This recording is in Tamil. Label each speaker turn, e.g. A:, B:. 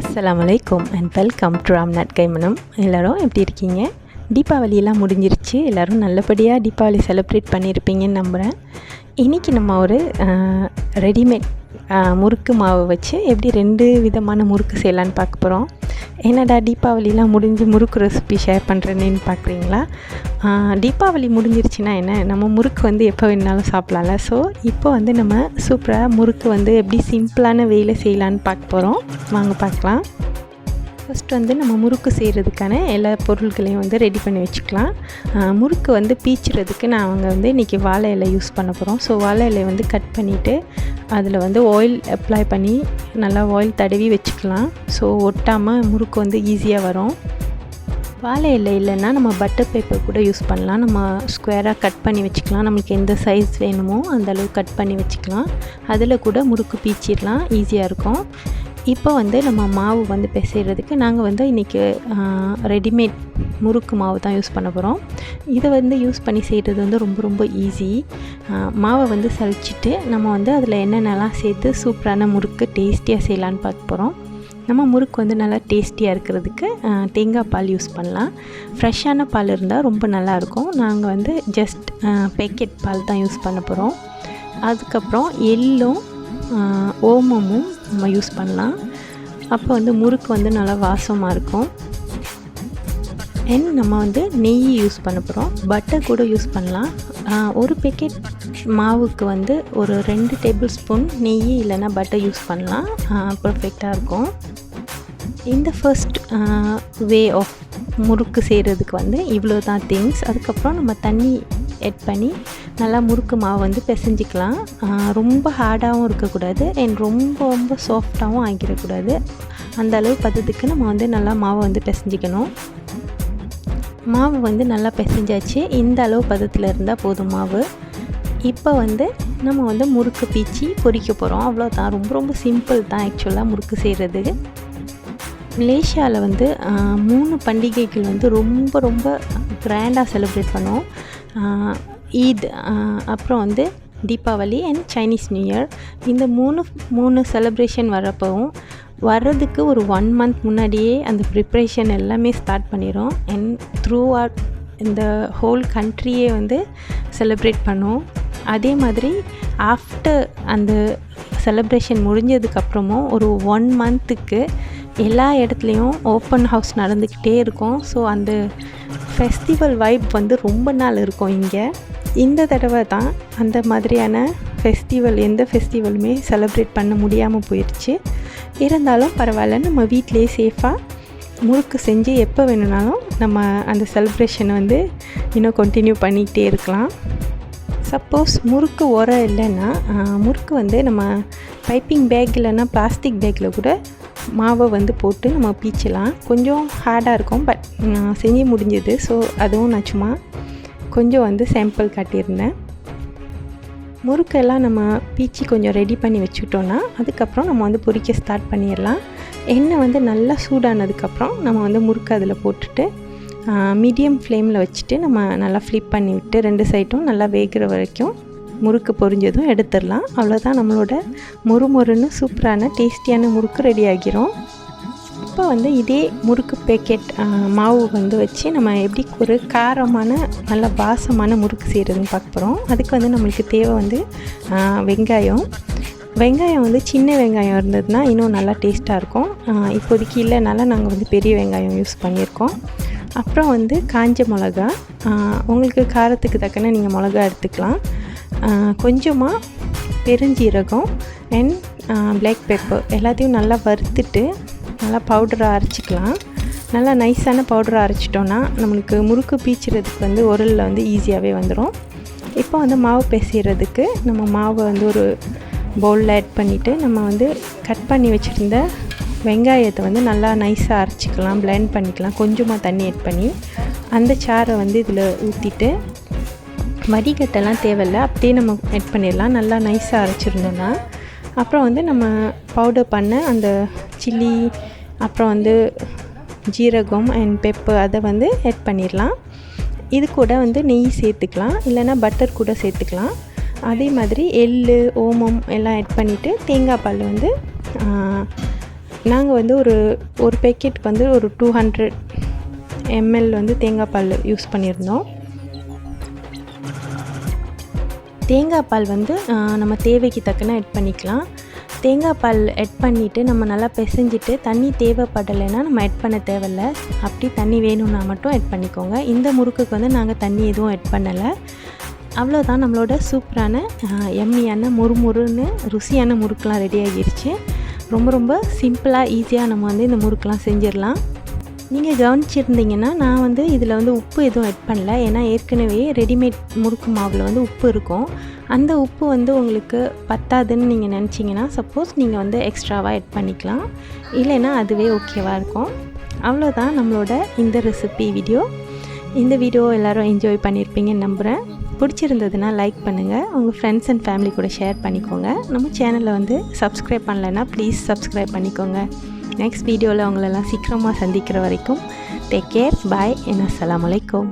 A: அஸ்ஸலாமலைக்கும் அண்ட் வெல்கம் டு ராம்நாத் கைமனம். எல்லோரும் எப்படி இருக்கீங்க? தீபாவளியெல்லாம் முடிஞ்சிருச்சு. எல்லோரும் நல்லபடியாக தீபாவளி செலிப்ரேட் பண்ணியிருப்பீங்கன்னு நம்புகிறேன். இன்றைக்கி நம்ம ஒரு ரெடிமேட் முறுக்கு மாவு வச்சு எப்படி 2 விதமான முறுக்கு செய்யலான்னு பார்க்க போகிறோம். என்னடா தீபாவளிலாம் முடிஞ்சு முறுக்கு ரெசிபி ஷேர் பண்ணுறேன்னு பார்க்குறீங்களா? தீபாவளி முடிஞ்சிருச்சுன்னா என்ன, நம்ம முறுக்கு வந்து எப்போ வேணாலும் சாப்பிட்லாம்ல. ஸோ இப்போ வந்து நம்ம சூப்பராக முறுக்கு வந்து எப்படி சிம்பிளான வேலை செய்யலான்னு பார்க்க போகிறோம். வாங்க பார்க்கலாம். ஃபஸ்ட் வந்து நம்ம முறுக்கு செய்கிறதுக்கான எல்லா பொருட்களையும் வந்து ரெடி பண்ணி வச்சுக்கலாம். முறுக்கு வந்து பீச்சுறதுக்கு நாங்கள் வந்து இன்றைக்கி வாழை இலை யூஸ் பண்ண போகிறோம். ஸோ வாழை இலையை வந்து கட் பண்ணிவிட்டு அதில் வந்து ஆயில் அப்ளை பண்ணி நல்லா ஆயில் தடவி வச்சுக்கலாம். ஸோ ஒட்டாமல் முறுக்கு வந்து ஈஸியாக வரும். வாழை இலை இல்லைன்னா நம்ம பட்டர் பேப்பர் கூட யூஸ் பண்ணலாம். நம்ம ஸ்கொயராக கட் பண்ணி வச்சுக்கலாம். நம்மளுக்கு எந்த சைஸ் வேணுமோ அந்தளவு கட் பண்ணி வச்சுக்கலாம். அதில் கூட முறுக்கு பீச்சிடலாம், ஈஸியாக இருக்கும். இப்போ வந்து நம்ம மாவு வந்து பிசைகிறதுக்கு நாங்கள் வந்து இன்றைக்கி ரெடிமேட் முறுக்கு மாவு தான் யூஸ் பண்ண போகிறோம். இதை வந்து யூஸ் பண்ணி செய்கிறது வந்து ரொம்ப ரொம்ப ஈஸி. மாவை வந்து சலிச்சிட்டு நம்ம வந்து அதில் என்னென்னலாம் சேர்த்து சூப்பரான முறுக்கு டேஸ்டியாக செய்யலான்னு பார்க்க போகிறோம். நம்ம முறுக்கு வந்து நல்லா டேஸ்டியாக இருக்கிறதுக்கு தேங்காய் பால் யூஸ் பண்ணலாம். ஃப்ரெஷ்ஷான பால் இருந்தால் ரொம்ப நல்லாயிருக்கும். நாங்கள் வந்து ஜஸ்ட் பேக்கெட் பால் தான் யூஸ் பண்ண போகிறோம். அதுக்கப்புறம் எள்ளும் ஓமமும் நம்ம யூஸ் பண்ணலாம். அப்போ வந்து முறுக்கு வந்து நல்லா வாசமாக இருக்கும். நம்ம வந்து நெய் யூஸ் பண்ண போகிறோம். பட்டர் கூட யூஸ் பண்ணலாம். ஒரு பேக்கெட் மாவுக்கு வந்து ஒரு 2 டேபிள் ஸ்பூன் நெய் இல்லைன்னா பட்டர் யூஸ் பண்ணலாம். பர்ஃபெக்டாக இருக்கும். இந்த ஃபர்ஸ்ட் வே ஆஃப் முறுக்கு செய்கிறதுக்கு வந்து இவ்வளோ தான் திங்ஸ். அதுக்கப்புறம் நம்ம தண்ணி ஆட் பண்ணி நல்லா முறுக்கு மாவு வந்து பிசைஞ்சிக்கலாம். ரொம்ப ஹார்டாகவும் இருக்கக்கூடாது அண்ட் ரொம்ப ரொம்ப சாஃப்டாகவும் ஆகிடக்கூடாது. அந்த அளவு பதத்துக்கு நம்ம வந்து நல்லா மாவை வந்து பிசைஞ்சிக்கணும். மாவு வந்து நல்லா பிசைஞ்சாச்சு. இந்த அளவு பதத்தில் இருந்தால் போதும் மாவு. இப்போ வந்து நம்ம வந்து முறுக்கு பீச்சி பொரிக்க போகிறோம். அவ்வளோதான். ரொம்ப ரொம்ப சிம்பிள் தான் ஆக்சுவலாக முறுக்கு செய்கிறது. மலேசியாவில் வந்து 3 பண்டிகைகள் வந்து ரொம்ப ரொம்ப கிராண்டாக செலிப்ரேட் பண்ணுவோம். ஈத், அப்புறம் வந்து Deepavali and Chinese new year. இந்த மூணு செலிப்ரேஷன் வர்றதுக்கு ஒரு 1 மந்த் முன்னாடியே அந்த ப்ரிப்ரேஷன் எல்லாமே ஸ்டார்ட் பண்ணிடும். அண்ட் த்ரூ அவுட் இந்த ஹோல் கண்ட்ரியே வந்து செலிப்ரேட் பண்ணுவோம். அதே மாதிரி ஆஃப்டர் அந்த செலிப்ரேஷன் முடிஞ்சதுக்கப்புறமும் ஒரு 1 மந்த்துக்கு எல்லா இடத்துலையும் ஓப்பன் ஹவுஸ் நடந்துக்கிட்டே இருக்கும். ஸோ அந்த ஃபெஸ்டிவல் வைப் வந்து ரொம்ப நாள் இருக்கும் இங்கே. இந்த தடவை தான் அந்த மாதிரியான எந்த ஃபெஸ்டிவலுமே செலிப்ரேட் பண்ண முடியாமல் போயிடுச்சு. இருந்தாலும் பரவாயில்ல, நம்ம வீட்டிலேயே சேஃபாக முறுக்கு செஞ்சு எப்போ வேணுனாலும் நம்ம அந்த செலிப்ரேஷனை வந்து இன்னும் கண்டினியூ பண்ணிக்கிட்டே இருக்கலாம். சப்போஸ் முறுக்கு உரம் இல்லைன்னா முறுக்கு வந்து நம்ம பைப்பிங் பேக் இல்லைன்னா பிளாஸ்டிக் பேக்கில் கூட மாவை வந்து போட்டு நம்ம பீச்சலாம். கொஞ்சம் ஹார்டாக இருக்கும், பட் செஞ்சு முடிஞ்சது. ஸோ அதுவும் நான் சும்மா கொஞ்சம் வந்து சாம்பிள் காட்டியிருந்தேன். முறுக்கெல்லாம் நம்ம பீச்சி கொஞ்சம் ரெடி பண்ணி வச்சுட்டோன்னா அதுக்கப்புறம் நம்ம வந்து பொரிக்க ஸ்டார்ட் பண்ணிடலாம். எண்ணெய் வந்து நல்லா சூடானதுக்கப்புறம் நம்ம வந்து முறுக்கு அதில் போட்டுட்டு மீடியம் ஃப்ளேமில் வச்சுட்டு நம்ம நல்லா ஃப்ளிப் பண்ணி விட்டு 2 சைடும் நல்லா வேகிற வரைக்கும் முறுக்கு பொரிஞ்சதும் எடுத்துடலாம். அவ்வளோதான், நம்மளோட மொறுன்னு சூப்பரான டேஸ்டியான முறுக்கு ரெடி ஆகிரும். இப்போ வந்து இதே முறுக்கு பேக்கெட் மாவு வந்து வச்சு நம்ம எப்படி ஒரு காரமான நல்ல வாசமான முறுக்கு செய்கிறதுன்னு பார்க்க போகிறோம். அதுக்கு வந்து நம்மளுக்கு தேவை வந்து வெங்காயம் வந்து சின்ன வெங்காயம் இருந்ததுன்னா இன்னும் நல்லா டேஸ்ட்டாக இருக்கும். இப்போதைக்கு இல்லைனால நாங்கள் வந்து பெரிய வெங்காயம் யூஸ் பண்ணியிருக்கோம். அப்புறம் வந்து காஞ்ச மிளகா, உங்களுக்கு காரத்துக்கு தக்கன நீங்கள் மிளகா எடுத்துக்கலாம். கொஞ்சமாக பெருஞ்சீரகம் அண்ட் பிளாக் பெப்பர் எல்லாத்தையும் நல்லா வறுத்துட்டு நல்லா பவுடராக அரைச்சிக்கலாம். நல்லா நைஸான பவுடராக அரைச்சிட்டோன்னா நம்மளுக்கு முறுக்கு பீச்சுறதுக்கு வந்து உரலில் வந்து ஈஸியாகவே வந்துடும். இப்போ வந்து மாவு பிசைகிறதுக்கு நம்ம மாவை வந்து ஒரு பவுலில் ஆட் பண்ணிவிட்டு நம்ம வந்து கட் பண்ணி வச்சுருந்த வெங்காயத்தை வந்து நல்லா நைஸாக அரைச்சிக்கலாம், பிளெண்ட் பண்ணிக்கலாம். கொஞ்சமாக தண்ணி ஆட் பண்ணி அந்த சாறை வந்து இதில் ஊற்றிட்டு வடிகட்டெல்லாம் தேவையில்லை, அப்படியே நம்ம ஆட் பண்ணிடலாம். நல்லா நைஸாக அரைச்சிருந்தோன்னா அப்புறம் வந்து நம்ம பவுடர் பண்ண அந்த சில்லி, அப்புறம் வந்து ஜீரகம் அண்ட் பெப்பர் அதை வந்து ஆட் பண்ணிடலாம். இது கூட வந்து நெய் சேர்த்துக்கலாம், இல்லைன்னா பட்டர் கூட சேர்த்துக்கலாம். அதே மாதிரி எள், ஓமம் எல்லாம் ஆட் பண்ணிவிட்டு தேங்காய் பால் வந்து நாங்கள் வந்து ஒரு பேக்கெட்டுக்கு வந்து ஒரு 200 ml வந்து தேங்காய் பால் யூஸ் பண்ணியிருந்தோம். தேங்காய் பால் வந்து நம்ம தேவைக்கு தக்கன ஆட் பண்ணிக்கலாம். தேங்காய் பால் ஆட் பண்ணிவிட்டு நம்ம நல்லா பிசைஞ்சிட்டு தண்ணி தேவைப்படலைன்னா நம்ம ஆட் பண்ண தேவையில்ல. அப்படி தண்ணி வேணும்னா மட்டும் ஆட் பண்ணிக்கோங்க. இந்த முறுக்குக்கு வந்து நாங்கள் தண்ணி எதுவும் ஆட் பண்ணலை. அவ்வளோதான், நம்மளோட சூப்பரான எம்மியான முறுமுறுன்னு ருசியான முறுக்கெலாம் ரெடி ஆகிருச்சு. ரொம்ப ரொம்ப சிம்பிளாக ஈஸியாக நம்ம வந்து இந்த முறுக்கெலாம் செஞ்சிடலாம். நீங்கள் கவனிச்சிருந்தீங்கன்னா நான் வந்து இதில் வந்து உப்பு எதுவும் ஆட் பண்ணல. ஏன்னா ஏற்கனவே ரெடிமேட் முறுக்கு மாவில் வந்து உப்பு இருக்கும். அந்த உப்பு வந்து உங்களுக்கு பத்தாதுன்னு நீங்கள் நினச்சிங்கன்னா சப்போஸ் நீங்கள் வந்து எக்ஸ்ட்ராவாக ஆட் பண்ணிக்கலாம். இல்லைன்னா அதுவே ஓகேவாக இருக்கும். அவ்வளோதான் நம்மளோட இந்த ரெசிபி வீடியோ. இந்த வீடியோ எல்லோரும் என்ஜாய் பண்ணியிருப்பீங்கன்னு நம்புகிறேன். பிடிச்சிருந்ததுன்னா லைக் பண்ணுங்கள், உங்கள் ஃப்ரெண்ட்ஸ் அண்ட் ஃபேமிலி கூட ஷேர் பண்ணிக்கோங்க. நம்ம சேனலை வந்து சப்ஸ்கிரைப் பண்ணலைன்னா ப்ளீஸ் சப்ஸ்கிரைப் பண்ணிக்கோங்க. நெக்ஸ்ட் வீடியோவில் உங்களெல்லாம் சீக்கிரமாக சந்திக்கிற வரைக்கும் டேக் கேர், பாய், அஸ்ஸலாமு அலைக்கும்.